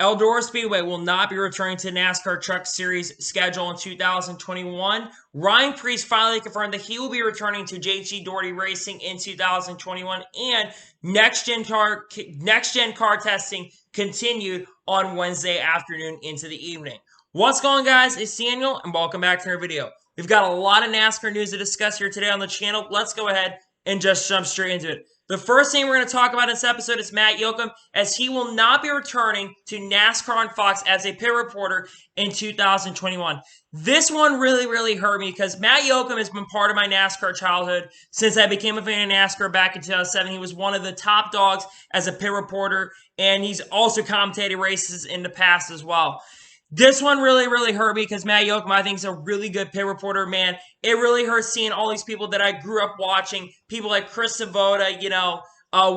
Eldora Speedway will not be returning to NASCAR Truck Series schedule in 2021. Ryan Preece finally confirmed that he will be returning to JTG-Daugherty Racing in 2021, and next-gen car testing continued on Wednesday afternoon into the evening. What's going on, guys? It's Daniel, and welcome back to our video. We've got a lot of NASCAR news to discuss here today on the channel. Let's go ahead and just jump straight into it. The first thing we're going to talk about in this episode is Matt Yoakum, as he will not be returning to NASCAR on Fox as a pit reporter in 2021. This one really hurt me because Matt Yoakum has been part of my NASCAR childhood since I became a fan of NASCAR back in 2007. He was one of the top dogs as a pit reporter, and he's also commentated races in the past as well. This one really hurt me because Matt Yoakum, I think, is a really good pit reporter, man. It really hurts seeing all these people that I grew up watching, people like Chris Savoda,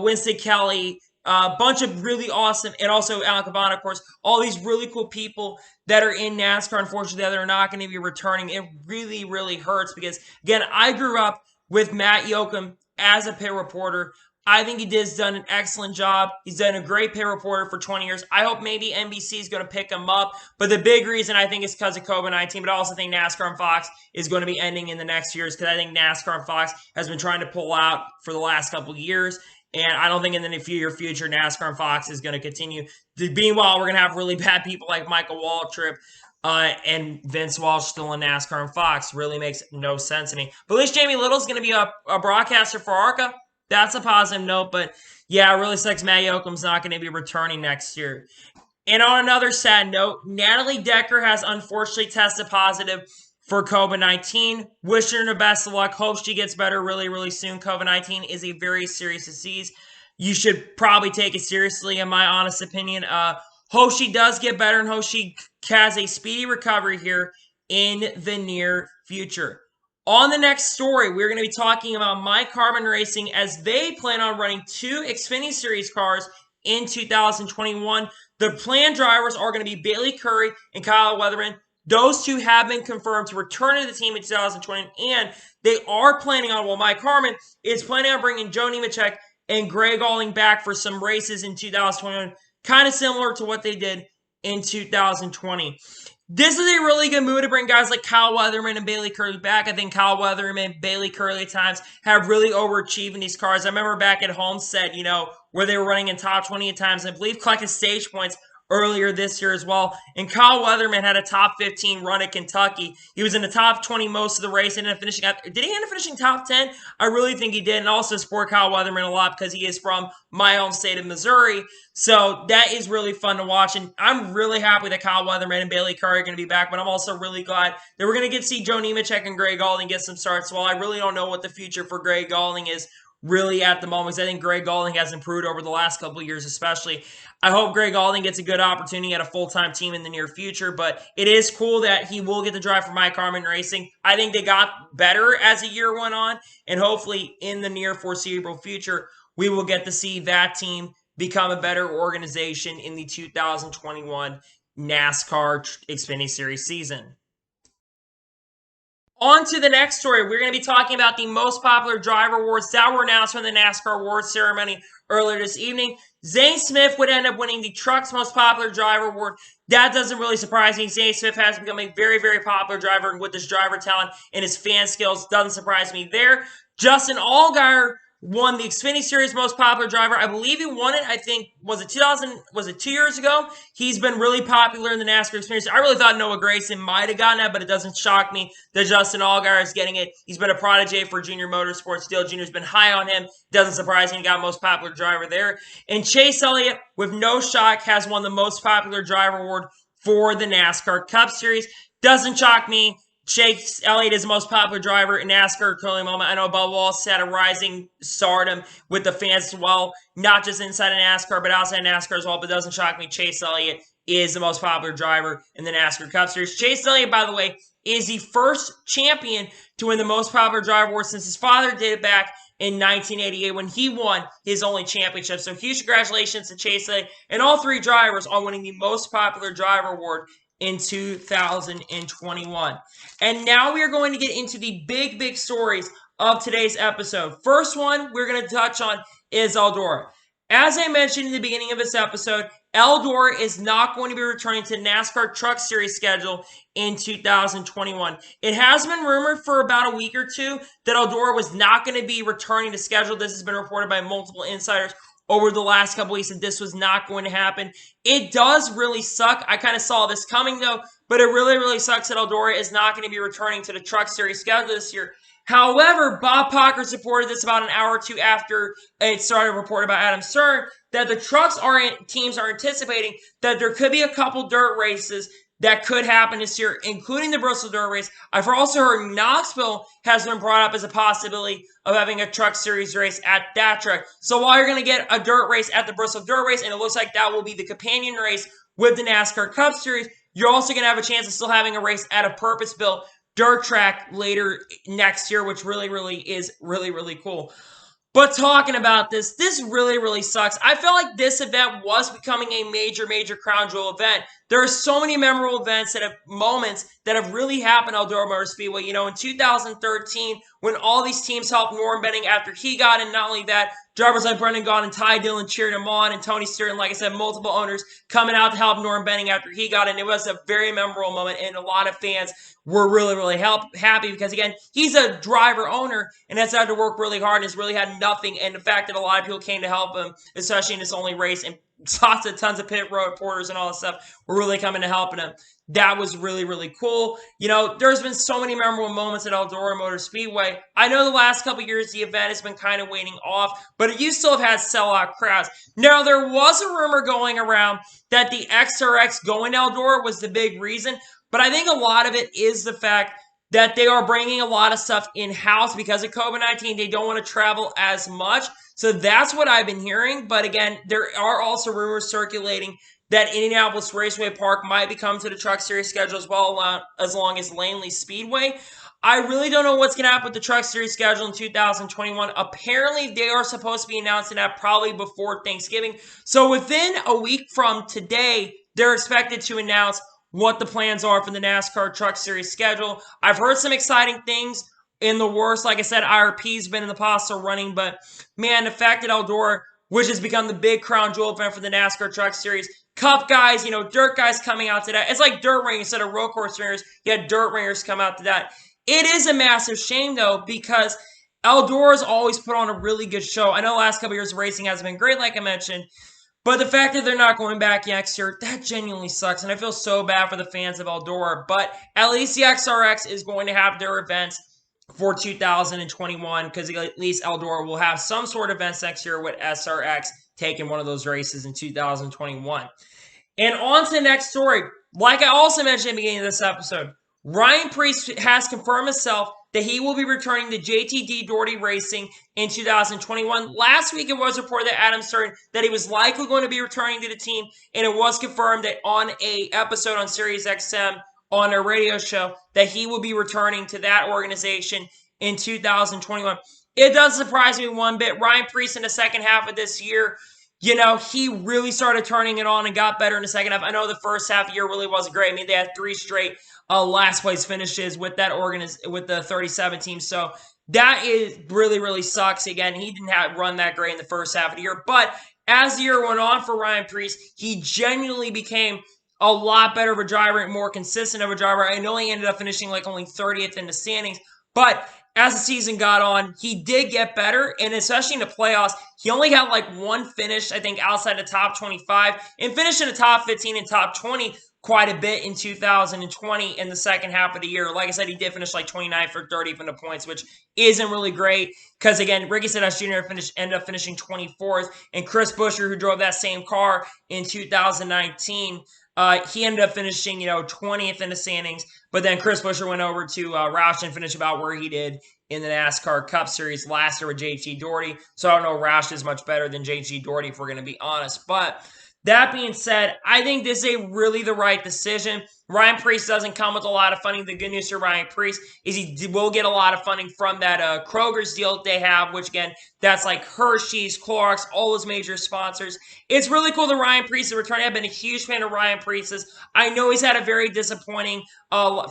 Winston Kelly, a bunch of really awesome, and also Alan Cavan, of course, all these really cool people that are in NASCAR, unfortunately, that are not going to be returning. It really hurts because, again, I grew up with Matt Yoakum as a pit reporter. I think he's done an excellent job. He's done a great pit reporter for 20 years. I hope maybe NBC is going to pick him up. But the big reason I think is because of COVID-19. But I also think NASCAR on Fox is going to be ending in the next years because I think NASCAR on Fox has been trying to pull out for the last couple of years. And I don't think in the near future NASCAR on Fox is going to continue. Meanwhile, we're going to have really bad people like Michael Waltrip and Vince Walsh still in NASCAR on Fox. Really makes no sense to me. But at least Jamie Little's going to be a broadcaster for ARCA. That's a positive note, but yeah, it really sucks Matt Yoakum's not going to be returning next year. And on another sad note, Natalie Decker has unfortunately tested positive for COVID-19. Wish her the best of luck. Hope she gets better really soon. COVID-19 is a very serious disease. You should probably take it seriously, in my honest opinion. Hope she does get better and hope she has a speedy recovery here in the near future. On the next story, we're going to be talking about Mike Harmon Racing as they plan on running 2 Xfinity Series cars in 2021. The planned drivers are going to be Bailey Currey and Kyle Weatherman. Those two have been confirmed to return to the team in 2020, and they are planning on, Mike Harmon is planning on bringing Joe Nemechek and Greg Alling back for some races in 2021, kind of similar to what they did in 2020. This is a really good move to bring guys like Kyle Weatherman and Bailey Curley back. I think Kyle Weatherman and Bailey Curley at times have really overachieved in these cars. I remember back at Homestead, where they were running in top 20 at times. I believe collected stage points earlier this year as well. And Kyle Weatherman had a top 15 run at Kentucky. He was in the top 20 most of the race. Did he end up finishing top 10? I really think he did. And also support Kyle Weatherman a lot because he is from my home state of Missouri. So that is really fun to watch. And I'm really happy that Kyle Weatherman and Bailey Currey are going to be back. But I'm also really glad that we're going to get to see Joe Nemechek and Greg Alling get some starts. While I really don't know what the future for Greg Alling is really at the moment, because I think Greg Alling has improved over the last couple of years especially. I hope Greg Alling gets a good opportunity at a full-time team in the near future, but it is cool that he will get to drive for Mike Harmon Racing. I think they got better as the year went on, and hopefully in the near foreseeable future, we will get to see that team become a better organization in the 2021 NASCAR Xfinity Series season. On to the next story. We're going to be talking about the most popular driver awards that were announced from the NASCAR awards ceremony earlier this evening. Zane Smith would end up winning the Truck's Most Popular Driver Award. That doesn't really surprise me. Zane Smith has become a very popular driver, and with his driver talent and his fan skills, doesn't surprise me there. Justin Allgaier won the Xfinity Series Most Popular Driver. I believe he won it, I think, was it 2 years ago? He's been really popular in the NASCAR experience. I really thought Noah Gragson might have gotten that, but it doesn't shock me that Justin Allgaier is getting it. He's been a protege for Junior Motorsports. Dale Jr.'s been high on him. Doesn't surprise me. He got Most Popular Driver there. And Chase Elliott, with no shock, has won the Most Popular Driver Award for the NASCAR Cup Series. Doesn't shock me. Chase Elliott is the most popular driver in NASCAR currently moment. I know Bubba Wallace had a rising stardom with the fans as well, not just inside of NASCAR, but outside of NASCAR as well. But it doesn't shock me. Chase Elliott is the most popular driver in the NASCAR Cup Series. Chase Elliott, by the way, is the first champion to win the most popular driver award since his father did it back in 1988 when he won his only championship. So huge congratulations to Chase Elliott and all 3 drivers on winning the most popular driver award in 2021. And now we are going to get into the big stories of today's episode. First one we're going to touch on is Eldora. As I mentioned in the beginning of this episode, Eldora is not going to be returning to NASCAR Truck Series schedule in 2021. It has been rumored for about a week or two that Eldora was not going to be returning to schedule. This has been reported by multiple insiders over the last couple weeks that this was not going to happen. It does really suck. I kind of saw this coming though, but it really, really sucks that Eldora is not going to be returning to the Truck Series schedule this year. However, Bob Pocker supported this about an hour or two after it started reported by Adam Stern that the teams are anticipating that there could be a couple dirt races that could happen this year, including the Bristol Dirt Race. I've also heard Knoxville has been brought up as a possibility of having a Truck Series race at that track. So while you're going to get a dirt race at the Bristol Dirt Race, and it looks like that will be the companion race with the NASCAR Cup Series, you're also going to have a chance of still having a race at a purpose-built dirt track later next year, which really is really cool. But talking about this really sucks. I felt like this event was becoming a major crown jewel event. There are so many memorable moments that have really happened at Eldora Motor Speedway. You know, in 2013, when all these teams helped Norm Benning after he got in, not only that, drivers like Brendan Gaughan and Ty Dillon cheered him on, and Tony Stewart, and like I said, multiple owners coming out to help Norm Benning after he got in. It was a very memorable moment, and a lot of fans were really happy because, again, he's a driver owner and has had to work really hard and has really had nothing. And the fact that a lot of people came to help him, especially in this only race, and tons of pit road reporters and all that stuff were really coming to help him. That was really cool. You know, there's been so many memorable moments at Eldora Motor Speedway. I know the last couple years the event has been kind of waning off, but it used to have had sellout crowds. Now, there was a rumor going around that the XRX going to Eldora was the big reason, but I think a lot of it is the fact that they are bringing a lot of stuff in-house because of COVID-19. They don't want to travel as much. So that's what I've been hearing. But again, there are also rumors circulating that Indianapolis Raceway Park might be coming to the Truck Series schedule as well, as long as Langley Speedway. I really don't know what's going to happen with the Truck Series schedule in 2021. Apparently, they are supposed to be announcing that probably before Thanksgiving. So within a week from today, they're expected to announce what the plans are for the NASCAR Truck Series schedule. I've heard some exciting things in the works. Like I said, IRP's been in the possible running, but man, the fact that Eldora, which has become the big crown jewel event for the NASCAR Truck Series, Cup guys, you know, dirt guys coming out to that. It's like dirt ring instead of road course ringers. You had dirt ringers come out to that. It is a massive shame, though, because Eldora's always put on a really good show. I know the last couple years of racing hasn't been great, like I mentioned, but the fact that they're not going back next year, that genuinely sucks, and I feel so bad for the fans of Eldora. But at least the XRX is going to have their events for 2021, because at least Eldora will have some sort of events next year with SRX taking one of those races in 2021. And on to the next story. Like I also mentioned at the beginning of this episode, Ryan Preece has confirmed himself that he will be returning to JTG-Daugherty Racing in 2021. Last week, it was reported that Adam Stern that he was likely going to be returning to the team, and it was confirmed that on a episode on Sirius XM on a radio show that he will be returning to that organization in 2021. It does surprise me one bit. Ryan Preece in the second half of this year, you know, he really started turning it on and got better in the second half. I know the first half of the year really wasn't great. I mean, they had 3 straight last place finishes with that with the 37 team. So that is really sucks. Again, he didn't run that great in the first half of the year. But as the year went on for Ryan Preece, he genuinely became a lot better of a driver and more consistent of a driver. I know he ended up finishing like only 30th in the standings, but as the season got on, he did get better, and especially in the playoffs, he only had like one finish, I think, outside the top 25, and finished in the top 15 and top 20 quite a bit in 2020 in the second half of the year. Like I said, he did finish like 29th or 30th in the points, which isn't really great because, again, Ricky Stenhouse Jr. ended up finishing 24th, and Chris Buescher, who drove that same car in 2019, he ended up finishing, 20th in the standings, but then Chris Buescher went over to Roush and finished about where he did in the NASCAR Cup Series last year with JT-Daugherty. So I don't know if Roush is much better than JT-Daugherty if we're going to be honest. But that being said, I think this is really the right decision. Ryan Preece doesn't come with a lot of funding. The good news for Ryan Preece is he will get a lot of funding from that Kroger's deal that they have, which, again, that's like Hershey's, Clorox, all those major sponsors. It's really cool that Ryan Preece is returning. I've been a huge fan of Ryan Preece's. I know he's had a very disappointing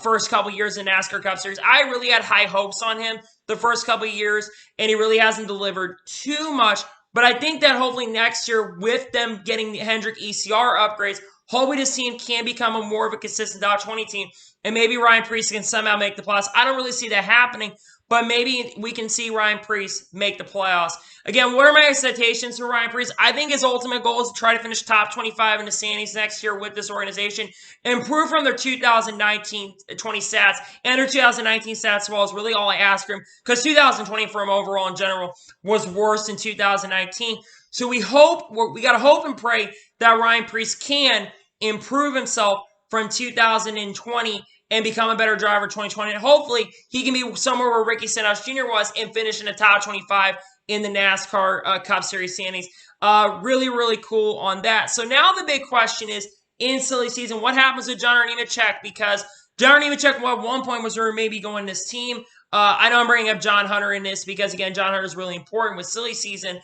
first couple years in NASCAR Cup Series. I really had high hopes on him the first couple years, and he really hasn't delivered too much. But I think that hopefully next year, with them getting the Hendrick ECR upgrades, hopefully this team can become a more of a consistent top 20 team, and maybe Ryan Preece can somehow make the playoffs. I don't really see that happening, but maybe we can see Ryan Preece make the playoffs. Again, what are my expectations for Ryan Preece? I think his ultimate goal is to try to finish top 25 in the standings next year with this organization, improve from their 2019-20 stats, and their 2019 stats as well is really all I ask for him, because 2020 for him overall in general was worse than 2019. So we got to hope and pray that Ryan Preece can improve himself from 2020 and become a better driver in 2020. And hopefully he can be somewhere where Ricky Stenhouse Jr. was and finish in the top 25 in the NASCAR Cup Series standings. Really, really cool on that. So now the big question is, in silly season, what happens with John Nemechek? Because John Nemechek at one point was maybe going this team. I know I'm bringing up John Hunter in this because, again, John Hunter is really important with silly season.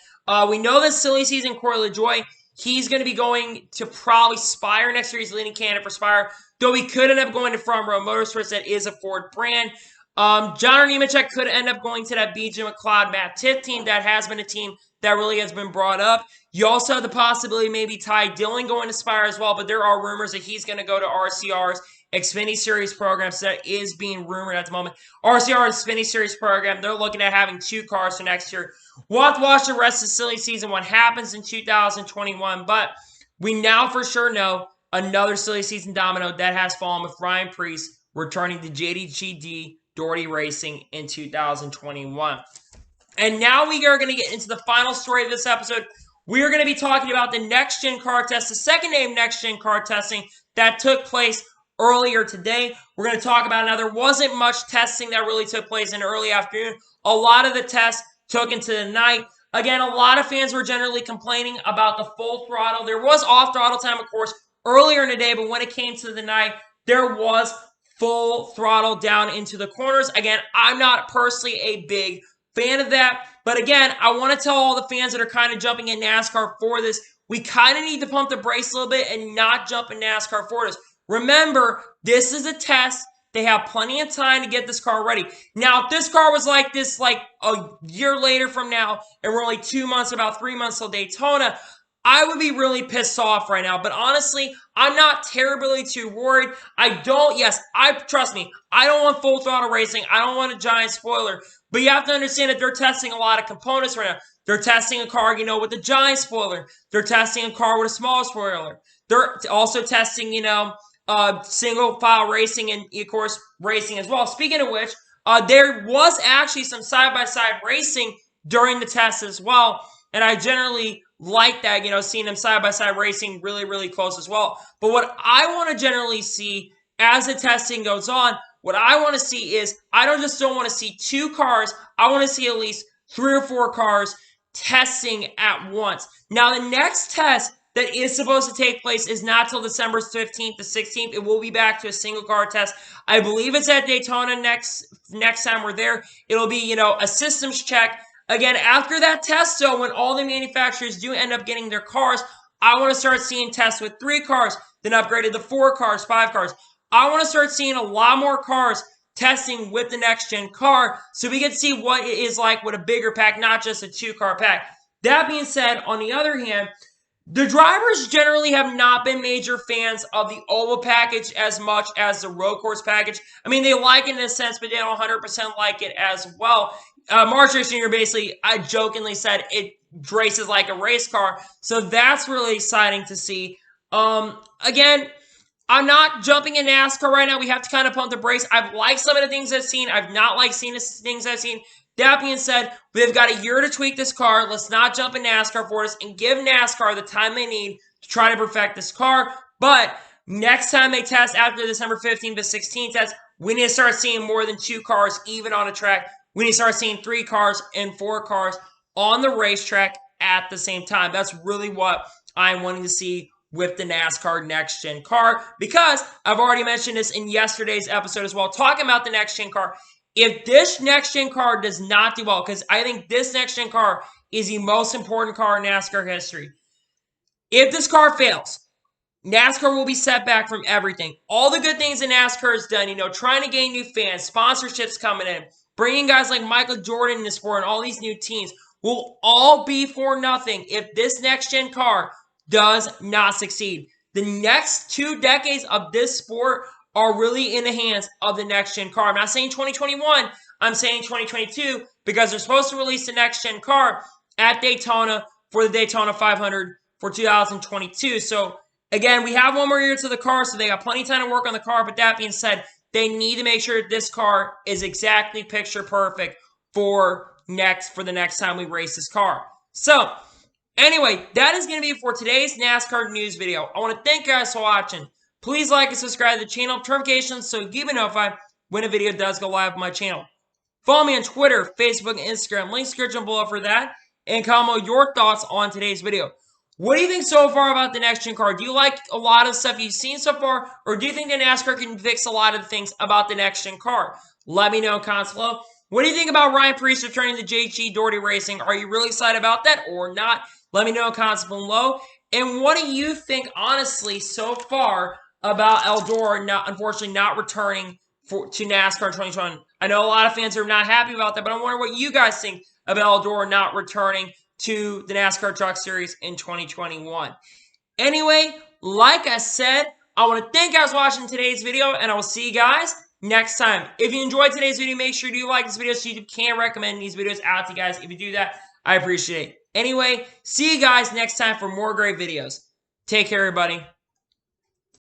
We know that silly season, Corey LaJoie, he's going to be going to probably Spire next year. He's leading candidate for Spire, though he could end up going to Front Row Motorsports. That is a Ford brand. John Nemechek could end up going to that BJ McLeod Matt Tiff team. That has been a team that really has been brought up. You also have the possibility maybe Ty Dillon going to Spire as well, but there are rumors that he's going to go to RCR's Xfinity Series program, so that is being rumored at the moment. RCR's Xfinity Series program, they're looking at having 2 cars for next year. We'll have to watch the rest of the silly season, what happens in 2021, but we now for sure know another silly season domino that has fallen with Ryan Preece returning to JTG-Daugherty Racing in 2021. And now we are going to get into the final story of this episode. We are going to be talking about the next-gen car test, the second name next-gen car testing that took place earlier today. We're going to talk about it. Now, there wasn't much testing that really took place in the early afternoon. A lot of the tests took into the night. Again, a lot of fans were generally complaining about the full throttle. There was off-throttle time, of course, earlier in the day, but when it came to the night, there was full throttle down into the corners. Again, I'm not personally a big fan of that, but again, I want to tell all the fans that are kind of jumping in NASCAR for this, we kind of need to pump the brakes a little bit and not jump in NASCAR for this. Remember, this is a test. They have plenty of time to get this car ready. Now, if this car was like this like a year later from now, and we're only 2 months, about 3 months till Daytona, I would be really pissed off right now. But honestly, I'm not terribly too worried. Trust me, I don't want full throttle racing. I don't want a giant spoiler. But you have to understand that they're testing a lot of components right now. They're testing a car, with a giant spoiler. They're testing a car with a small spoiler. They're also testing, single file racing and, of course, racing as well. Speaking of which, there was actually some side-by-side racing during the test as well. And I generally like that, seeing them side-by-side racing really, really close as well. But what I want to generally see as the testing goes on, what I want to see is, I don't want to see 2 cars. I want to see at least 3 or 4 cars testing at once. Now, the next test that is supposed to take place is not till December 15th to 16th. It will be back to a single car test. I believe it's at Daytona next time we're there. It'll be, a systems check. Again, after that test, though, when all the manufacturers do end up getting their cars, I want to start seeing tests with 3 cars, then upgraded to 4 cars, 5 cars. I want to start seeing a lot more cars testing with the next-gen car so we can see what it is like with a bigger pack, not just a 2-car pack. That being said, on the other hand, the drivers generally have not been major fans of the oval package as much as the road course package. I mean, they like it in a sense, but they don't 100% like it as well. Mark Jr. basically, I jokingly said, it races like a race car, so that's really exciting to see. Again, I'm not jumping in NASCAR right now. We have to kind of pump the brakes. I've liked some of the things I've seen. I've not liked seeing the things I've seen. That being said, we've got a year to tweak this car. Let's not jump in NASCAR for this and give NASCAR the time they need to try to perfect this car. But next time they test after December 15th to 16th test, we need to start seeing more than 2 cars even on a track. We need to start seeing 3 cars and 4 cars on the racetrack at the same time. That's really what I'm wanting to see with the NASCAR next-gen car, because I've already mentioned this in yesterday's episode as well, talking about the next-gen car. If this next-gen car does not do well, because I think this next-gen car is the most important car in NASCAR history. If this car fails, NASCAR will be set back from everything. All the good things in NASCAR is done, trying to gain new fans, sponsorships coming in, bringing guys like Michael Jordan in the sport and all these new teams. will all be for nothing if this next-gen car does not succeed. The next 2 decades of this sport are really in the hands of the next-gen car. I'm not saying 2021, I'm saying 2022 because they're supposed to release the next-gen car at Daytona for the Daytona 500 for 2022. So, again, we have 1 more year to the car, so they got plenty of time to work on the car. But that being said, they need to make sure that this car is exactly picture perfect for the next time we race this car. So, anyway, that is going to be it for today's NASCAR news video. I want to thank you guys for watching. Please like and subscribe to the channel, notifications so you be notified when a video does go live on my channel. Follow me on Twitter, Facebook, and Instagram. Links description below for that. And comment your thoughts on today's video. What do you think so far about the next-gen car? Do you like a lot of stuff you've seen so far? Or do you think that NASCAR can fix a lot of the things about the next-gen car? Let me know in comments below. What do you think about Ryan Preece returning to JTG-Daugherty Racing? Are you really excited about that or not? Let me know in comments below. And what do you think, honestly, so far about Eldora unfortunately not returning to NASCAR in 2021? I know a lot of fans are not happy about that, but I wonder what you guys think about Eldora not returning to the NASCAR Truck Series in 2021. Anyway, like I said, I want to thank you guys for watching today's video, and I will see you guys next time. If you enjoyed today's video, make sure you like this video so YouTube can recommend these videos out to you guys. If you do that, I appreciate it. Anyway, see you guys next time for more great videos. Take care, everybody.